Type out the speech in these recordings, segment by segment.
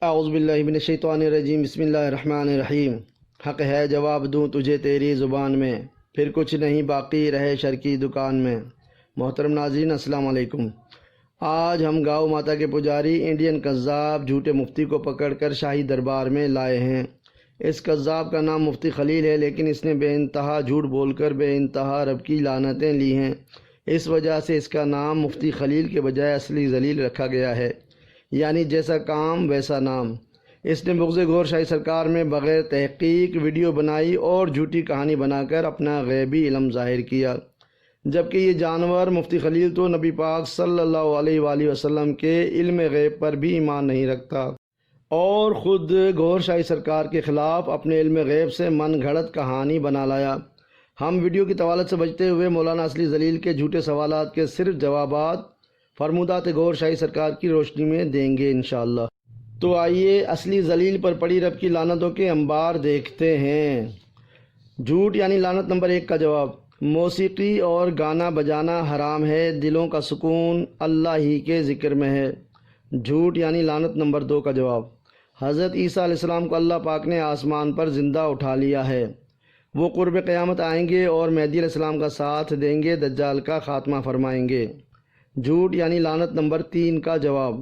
اعوذ باللہ من الشیطان الرجیم، بسم اللہ الرحمن الرحیم۔ حق ہے جواب دوں تجھے تیری زبان میں، پھر کچھ نہیں باقی رہے شر کی دکان میں۔ محترم ناظرین، السلام علیکم۔ آج ہم گاؤ ماتا کے پجاری انڈین قذاب جھوٹے مفتی کو پکڑ کر شاہی دربار میں لائے ہیں۔ اس قذاب کا نام مفتی خلیل ہے، لیکن اس نے بے انتہا جھوٹ بول کر بے انتہا رب کی لعنتیں لی ہیں۔ اس وجہ سے اس کا نام مفتی خلیل کے بجائے اصلی ذلیل رکھا گیا ہے، یعنی جیسا کام ویسا نام۔ اس نے بغض گور شاہی سرکار میں بغیر تحقیق ویڈیو بنائی اور جھوٹی کہانی بنا کر اپنا غیبی علم ظاہر کیا، جبکہ یہ جانور مفتی خلیل تو نبی پاک صلی اللہ علیہ وآلہ وسلم کے علم غیب پر بھی ایمان نہیں رکھتا، اور خود گور شاہی سرکار کے خلاف اپنے علم غیب سے من گھڑت کہانی بنا لایا۔ ہم ویڈیو کی طوالت سے بچتے ہوئے مولانا اصلی ذلیل کے جھوٹے سوالات کے صرف جوابات فرمودات گور شاہی سرکار کی روشنی میں دیں گے انشاءاللہ۔ تو آئیے اصلی ذلیل پر پڑی رب کی لعنتوں کے انبار دیکھتے ہیں۔ جھوٹ یعنی لعنت نمبر 1 کا جواب: موسیقی اور گانا بجانا حرام ہے، دلوں کا سکون اللہ ہی کے ذکر میں ہے۔ جھوٹ یعنی لعنت نمبر 2 کا جواب: حضرت عیسیٰ علیہ السلام کو اللہ پاک نے آسمان پر زندہ اٹھا لیا ہے، وہ قرب قیامت آئیں گے اور مہدی علیہ السلام کا ساتھ دیں گے، دجال کا خاتمہ فرمائیں گے۔ جھوٹ یعنی لعنت نمبر 3 کا جواب: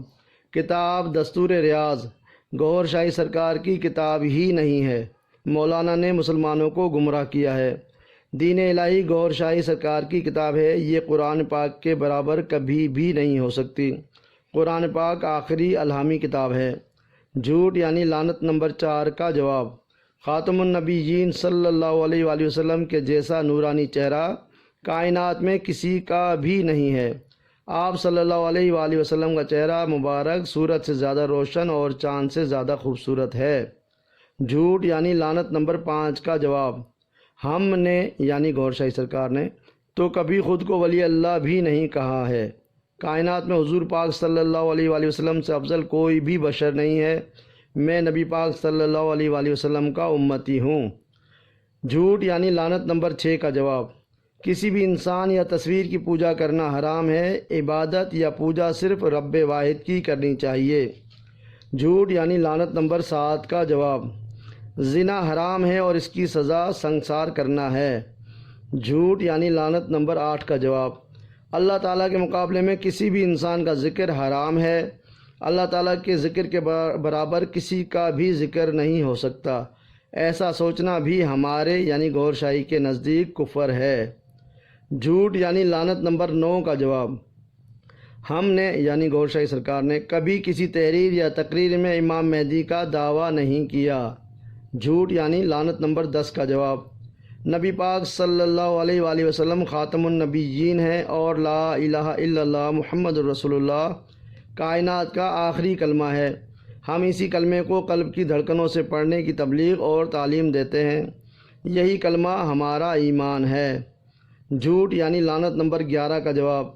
کتاب دستور ریاض گور شاہی سرکار کی کتاب ہی نہیں ہے، مولانا نے مسلمانوں کو گمراہ کیا ہے۔ دین الہی گور شاہی سرکار کی کتاب ہے، یہ قرآن پاک کے برابر کبھی بھی نہیں ہو سکتی۔ قرآن پاک آخری الہامی کتاب ہے۔ جھوٹ یعنی لعنت نمبر 4 کا جواب: خاتم النبیین صلی اللہ علیہ وآلہ وسلم کے جیسا نورانی چہرہ کائنات میں کسی کا بھی نہیں ہے۔ آپ صلی اللہ علیہ وآلہ وسلم کا چہرہ مبارک سورج سے زیادہ روشن اور چاند سے زیادہ خوبصورت ہے۔ جھوٹ یعنی لعنت نمبر 5 کا جواب: ہم نے یعنی گور شاہی سرکار نے تو کبھی خود کو ولی اللہ بھی نہیں کہا ہے۔ کائنات میں حضور پاک صلی اللہ علیہ وآلہ وسلم سے افضل کوئی بھی بشر نہیں ہے، میں نبی پاک صلی اللہ علیہ وآلہ وسلم کا امتی ہوں۔ جھوٹ یعنی لعنت نمبر 6 کا جواب: کسی بھی انسان یا تصویر کی پوجا کرنا حرام ہے، عبادت یا پوجا صرف رب واحد کی کرنی چاہیے۔ جھوٹ یعنی لعنت نمبر 7 کا جواب: زنا حرام ہے اور اس کی سزا سنگسار کرنا ہے۔ جھوٹ یعنی لعنت نمبر 8 کا جواب: اللہ تعالیٰ کے مقابلے میں کسی بھی انسان کا ذکر حرام ہے، اللہ تعالیٰ کے ذکر کے برابر کسی کا بھی ذکر نہیں ہو سکتا، ایسا سوچنا بھی ہمارے یعنی گور شاہی کے نزدیک کفر ہے۔ جھوٹ یعنی لعنت نمبر 9 کا جواب: ہم نے یعنی گور شاہی سرکار نے کبھی کسی تحریر یا تقریر میں امام مہدی کا دعویٰ نہیں کیا۔ جھوٹ یعنی لعنت نمبر 10 کا جواب: نبی پاک صلی اللہ علیہ وآلہ وسلم خاتم النبیین ہیں اور لا الہ الا اللہ محمد الرسول اللہ کائنات کا آخری کلمہ ہے، ہم اسی کلمے کو قلب کی دھڑکنوں سے پڑھنے کی تبلیغ اور تعلیم دیتے ہیں، یہی کلمہ ہمارا ایمان ہے۔ جھوٹ یعنی لعنت نمبر 11 کا جواب: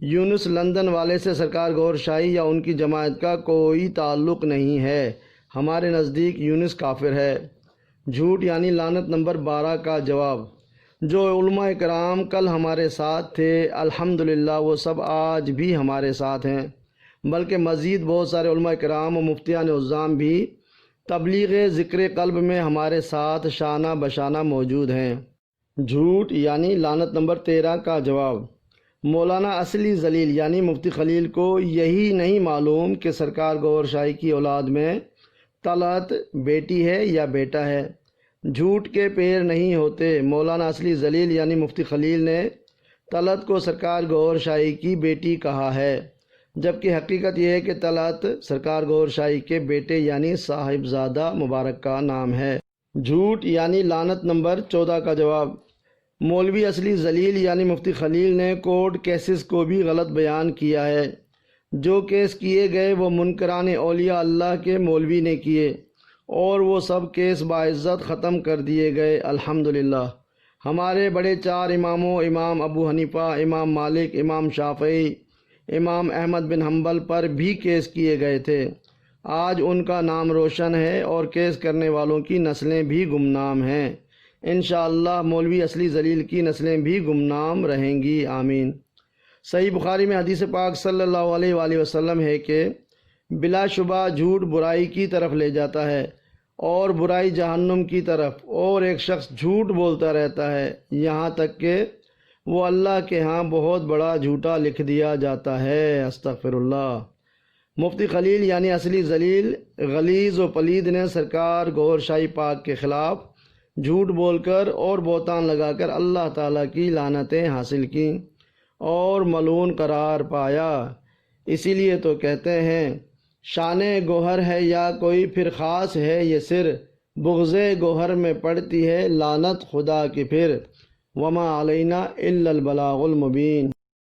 یونس لندن والے سے سرکار گور شاہی یا ان کی جماعت کا کوئی تعلق نہیں ہے، ہمارے نزدیک یونس کافر ہے۔ جھوٹ یعنی لعنت نمبر 12 کا جواب: جو علماء کرام کل ہمارے ساتھ تھے الحمدللہ وہ سب آج بھی ہمارے ساتھ ہیں، بلکہ مزید بہت سارے علماء کرام و مفتیان عظام بھی تبلیغ ذکر قلب میں ہمارے ساتھ شانہ بشانہ موجود ہیں۔ جھوٹ یعنی لعنت نمبر 13 کا جواب: مولانا اصلی ذلیل یعنی مفتی خلیل کو یہی نہیں معلوم کہ سرکار گور شاہی کی اولاد میں طلعت بیٹی ہے یا بیٹا ہے۔ جھوٹ کے پیر نہیں ہوتے، مولانا اصلی ذلیل یعنی مفتی خلیل نے طلعت کو سرکار گور شاہی کی بیٹی کہا ہے، جبکہ حقیقت یہ ہے کہ طلعت سرکار گور شاہی کے بیٹے یعنی صاحبزادہ مبارک کا نام ہے۔ جھوٹ یعنی لعنت نمبر 14 کا جواب: مولوی اصلی ذلیل یعنی مفتی خلیل نے کورٹ کیسز کو بھی غلط بیان کیا ہے، جو کیس کیے گئے وہ منکران اولیاء اللہ کے مولوی نے کیے اور وہ سب کیس باعزت ختم کر دیے گئے الحمدللہ۔ ہمارے بڑے 4 اماموں امام ابو حنیفہ، امام مالک، امام شافعی، امام احمد بن حنبل پر بھی کیس کیے گئے تھے، آج ان کا نام روشن ہے اور کیس کرنے والوں کی نسلیں بھی گمنام ہیں، انشاءاللہ مولوی اصلی ذلیل کی نسلیں بھی گمنام رہیں گی، آمین۔ صحیح بخاری میں حدیث پاک صلی اللہ علیہ وآلہ وسلم ہے کہ بلا شبہ جھوٹ برائی کی طرف لے جاتا ہے اور برائی جہنم کی طرف، اور ایک شخص جھوٹ بولتا رہتا ہے یہاں تک کہ وہ اللہ کے ہاں بہت بڑا جھوٹا لکھ دیا جاتا ہے۔ استغفر اللہ۔ مفتی خلیل یعنی اصلی ذلیل، غلیظ و پلید نے سرکار گوہر شاہی پاک کے خلاف جھوٹ بول کر اور بہتان لگا کر اللہ تعالیٰ کی لعنتیں حاصل کیں اور ملعون قرار پایا۔ اسی لیے تو کہتے ہیں شان گوہر ہے یا کوئی پھر خاص ہے یہ سر، بغض گوہر میں پڑتی ہے لعنت خدا کی پھر، وما علینا الا البلاغ المبین۔